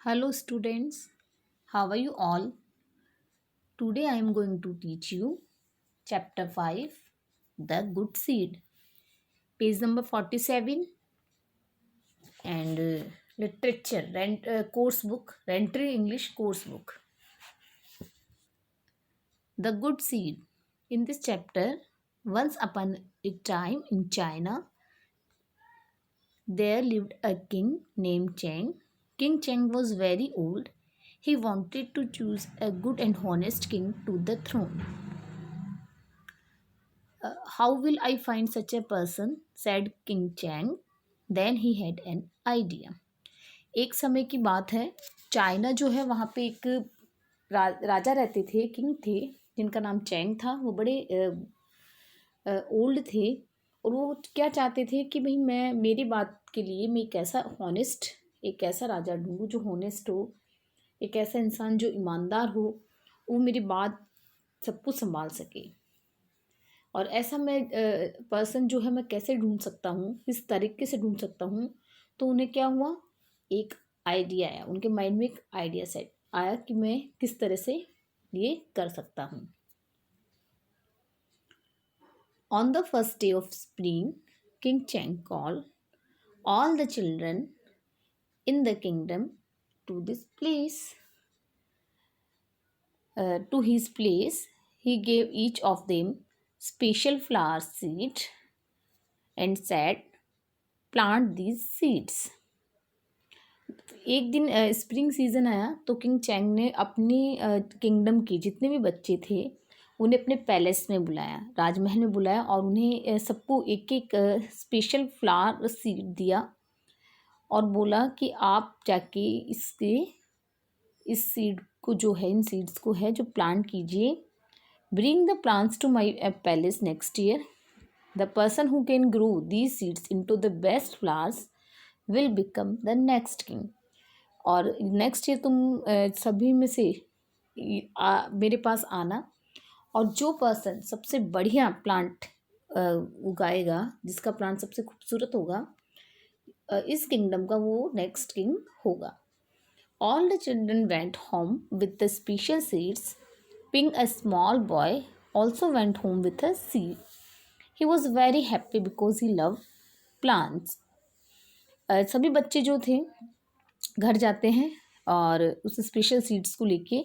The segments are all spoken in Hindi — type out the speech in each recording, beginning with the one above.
Hello students, how are you all? Today I am going to teach you chapter 5, The Good Seed, page number 47, and literature course book, Rentry English course book. The Good Seed. In this chapter, once upon a time in China, there lived a king named Cheng. King Cheng was very old. He wanted to choose a good and honest king to the throne. How will I find such a person? Said King Chang. Then he had an idea. एक समय की बात है, चाइना जो है वहाँ पे एक राजा रहते थे, किंग थे, जिनका नाम चैंग था। वो बड़े ओल्ड थे और वो क्या चाहते थे कि भाई मैं मेरी बात के लिए मैं एक ऐसा राजा ढूंढूं जो हॉनेस्ट हो, एक ऐसा इंसान जो ईमानदार हो, वो मेरी बात सब कुछ संभाल सके। और ऐसा मैं पर्सन जो है मैं कैसे ढूंढ सकता हूँ, किस तरीके से ढूंढ सकता हूँ। तो उन्हें क्या हुआ, एक आइडिया आया, उनके माइंड में एक आइडिया सेट आया कि मैं किस तरह से ये कर सकता हूँ। On the first day of spring, King Chang call all the children in the kingdom to this place to his place. He gave each of them special flower seed and said, plant these seeds. एक दिन स्प्रिंग सीजन आया तो किंग चैंग ने अपनी किंगडम के जितने भी बच्चे थे उन्हें अपने पैलेस में बुलाया, राजमहल में बुलाया, और उन्हें सबको एक एक स्पेशल फ्लावर सीड दिया और बोला कि आप जाके इस सीड को जो है, इन सीड्स को है जो प्लांट कीजिए। Bring the plants to my palace next year. The person who can grow these seeds into the best flowers will become the next king. और नेक्स्ट ईयर तुम सभी में से मेरे पास आना, और जो पर्सन सबसे बढ़िया प्लांट उगाएगा, जिसका प्लांट सबसे खूबसूरत होगा, इस किंगडम का वो नेक्स्ट किंग होगा। All the children went home with the special seeds. Ping, a small boy, also went home with a seed. He was very happy because he loved plants. सभी बच्चे जो थे घर जाते हैं और उस स्पेशल सीड्स को लेके।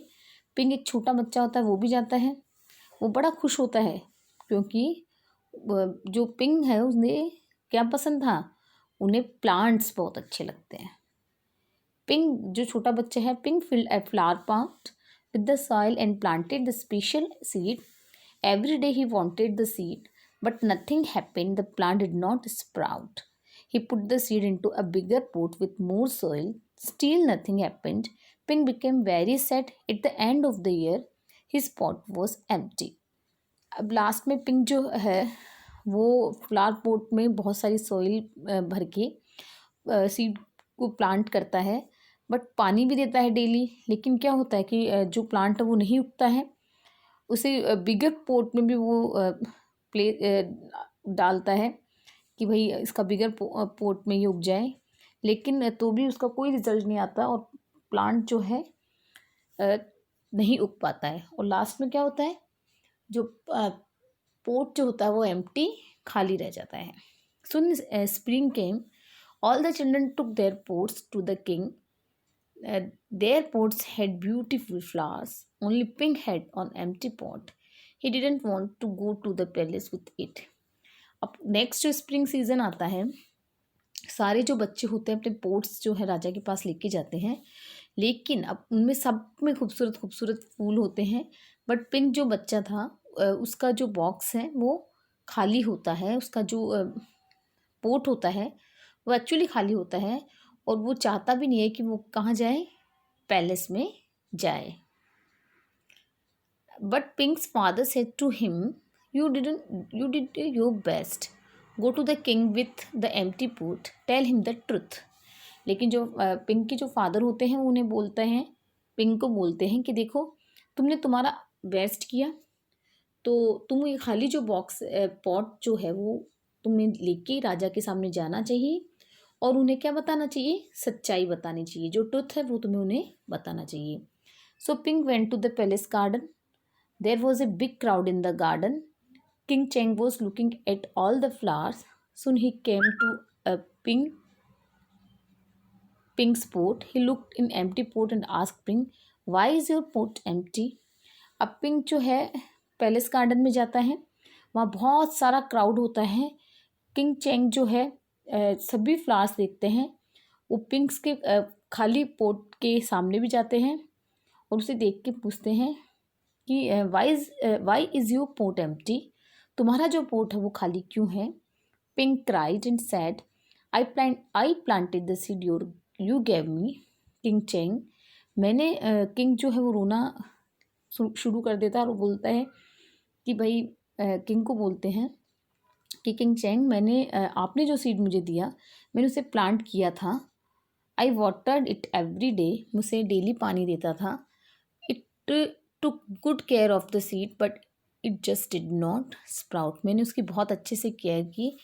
पिंग एक छोटा बच्चा होता है, वो भी जाता है। वो बड़ा खुश होता है क्योंकि जो पिंग है उसने क्या पसंद था, उन्हें प्लांट्स बहुत अच्छे लगते हैं। पिंग जो छोटा बच्चा है, ping filled a flower pot with the soil and planted the special seed. Every day he wanted the seed, but nothing happened. The plant did not sprout. He put the seed into a bigger pot with more soil. Still nothing happened. Ping became very sad. At the end of the year, his pot was empty. अब लास्ट में पिंग जो है वो फ्लावर पोट में बहुत सारी सॉइल भर के सीड को प्लांट करता है, बट पानी भी देता है डेली। लेकिन क्या होता है कि जो प्लांट है वो नहीं उगता है। उसे बिगर पोट में भी वो डालता है कि भाई इसका बिगर पोट में ही उग जाए, लेकिन तो भी उसका कोई रिजल्ट नहीं आता और प्लांट जो है नहीं उग पाता है। और लास्ट में क्या होता है, जो पोट जो होता है वो एम्प्टी, खाली रह जाता है। Soon spring came, all the children took their pots to the king. Their pots had beautiful flowers. Only Pink had an empty pot. He didn't want to go to the palace with it. अब नेक्स्ट जो स्प्रिंग सीजन आता है, सारे जो बच्चे होते हैं अपने पोट्स जो है राजा के पास लेके जाते हैं, लेकिन अब उनमें सब में खूबसूरत खूबसूरत फूल होते हैं, बट पिंक जो बच्चा था उसका जो बॉक्स है वो खाली होता है। उसका जो पोट होता है वो एक्चुअली खाली होता है और वो चाहता भी नहीं है कि वो कहाँ जाए, पैलेस में जाए। But Pink's father said to him, you did your best, go to the king with the empty pot, tell him the truth. लेकिन जो पिंक के जो फादर होते हैं वो उन्हें बोलते हैं, पिंक को बोलते हैं कि देखो तुमने तुम्हारा बेस्ट किया, तो तुम ये खाली जो बॉक्स पॉट जो है वो तुम्हें लेके राजा के सामने जाना चाहिए और उन्हें क्या बताना चाहिए, सच्चाई बतानी चाहिए, जो ट्रुथ है वो तुम्हें उन्हें बताना चाहिए। So Pink went to the palace garden. There was a big crowd in the garden. King Cheng was looking at all the flowers. Soon he came to a Pink's pot. He looked in empty pot and asked Pink, "Why is your pot empty?" अब पिंक जो है पैलेस गार्डन में जाता है, वहाँ बहुत सारा क्राउड होता है। किंग चेंग जो है सभी फ्लावर्स देखते हैं। वो पिंक्स के खाली पोट के सामने भी जाते हैं और उसे देख के पूछते हैं कि why is your pot empty, तुम्हारा जो पोट है वो खाली क्यों है। Pink cried and said, I planted the seed you gave me. King Cheng, मैंने किंग जो है वो रोना शुरू कर देता है और वो बोलता है कि भाई किंग को बोलते हैं कि किंग चेंग, मैंने आपने जो सीड मुझे दिया मैंने उसे प्लांट किया था। आई वाटर्ड इट एवरी डे, मुझे डेली पानी देता था। It took good care of the seed but it just did not sprout, मैंने उसकी बहुत अच्छे से केयर की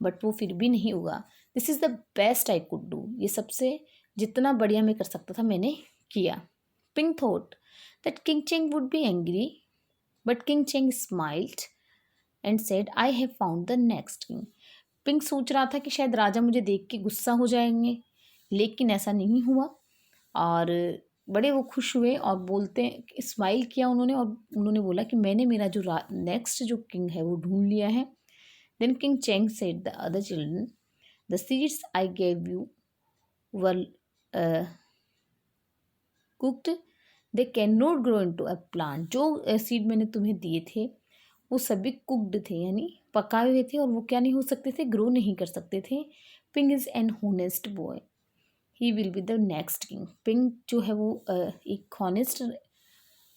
बट वो फिर भी नहीं हुआ। This is the best I could do, ये सबसे जितना बढ़िया मैं कर सकता था मैंने किया। Pink thought that King Cheng would be angry but King Cheng smiled and said, I have found the next king. Pink सोच रहा था कि शायद राजा मुझे देख के गुस्सा हो जाएंगे, लेकिन ऐसा नहीं हुआ और बड़े वो खुश हुए और बोलते स्माइल किया उन्होंने और उन्होंने बोला कि मैंने मेरा जो नेक्स्ट जो किंग है वो ढूंढ लिया है। Then King Cheng said the other children, the seeds I gave you were cooked, they can not grow into a plant. जो सीड मैंने तुम्हें दिए थे वो सभी कुक्ड थे, यानी पकाए हुए थे और वो क्या नहीं हो सकते थे, ग्रो नहीं कर सकते थे। Pink is an honest boy, he will be the next king. Pink जो है वो एक हॉनेस्ट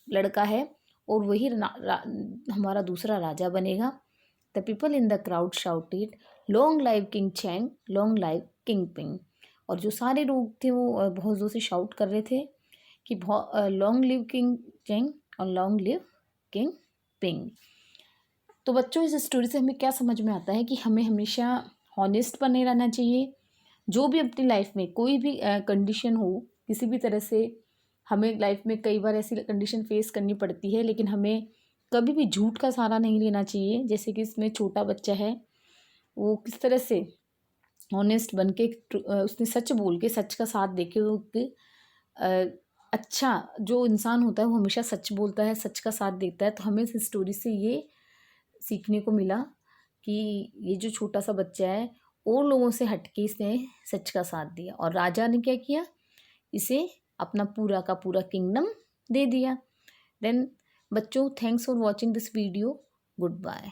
लड़का है और वही हमारा दूसरा राजा बनेगा। The people in the crowd shouted, long live King Chang, long live King Pink. और जो सारे लोग थे वो बहुत ज़ोर से शाउट कर रहे थे कि लॉन्ग लिव किंग चैंग और लॉन्ग लिव किंग पिंक। तो बच्चों, इस स्टोरी से हमें क्या समझ में आता है कि हमें हमेशा हॉनेस्ट बने रहना चाहिए। जो भी अपनी लाइफ में कोई भी कंडीशन हो, किसी भी तरह से हमें लाइफ में कई बार ऐसी कंडीशन फेस करनी पड़ती है, लेकिन हमें कभी भी झूठ का सहारा नहीं लेना चाहिए। जैसे कि इसमें छोटा बच्चा है, वो किस तरह से ऑनेस्ट बन के उसने सच बोल के, सच का साथ दे के अच्छा जो इंसान होता है वो हमेशा सच बोलता है, सच का साथ देता है। तो हमें इस स्टोरी से ये सीखने को मिला कि ये जो छोटा सा बच्चा है और लोगों से हटके इसने सच का साथ दिया और राजा ने क्या किया, इसे अपना पूरा का पूरा किंगडम दे दिया। देन बच्चों, thanks for watching this video, good bye.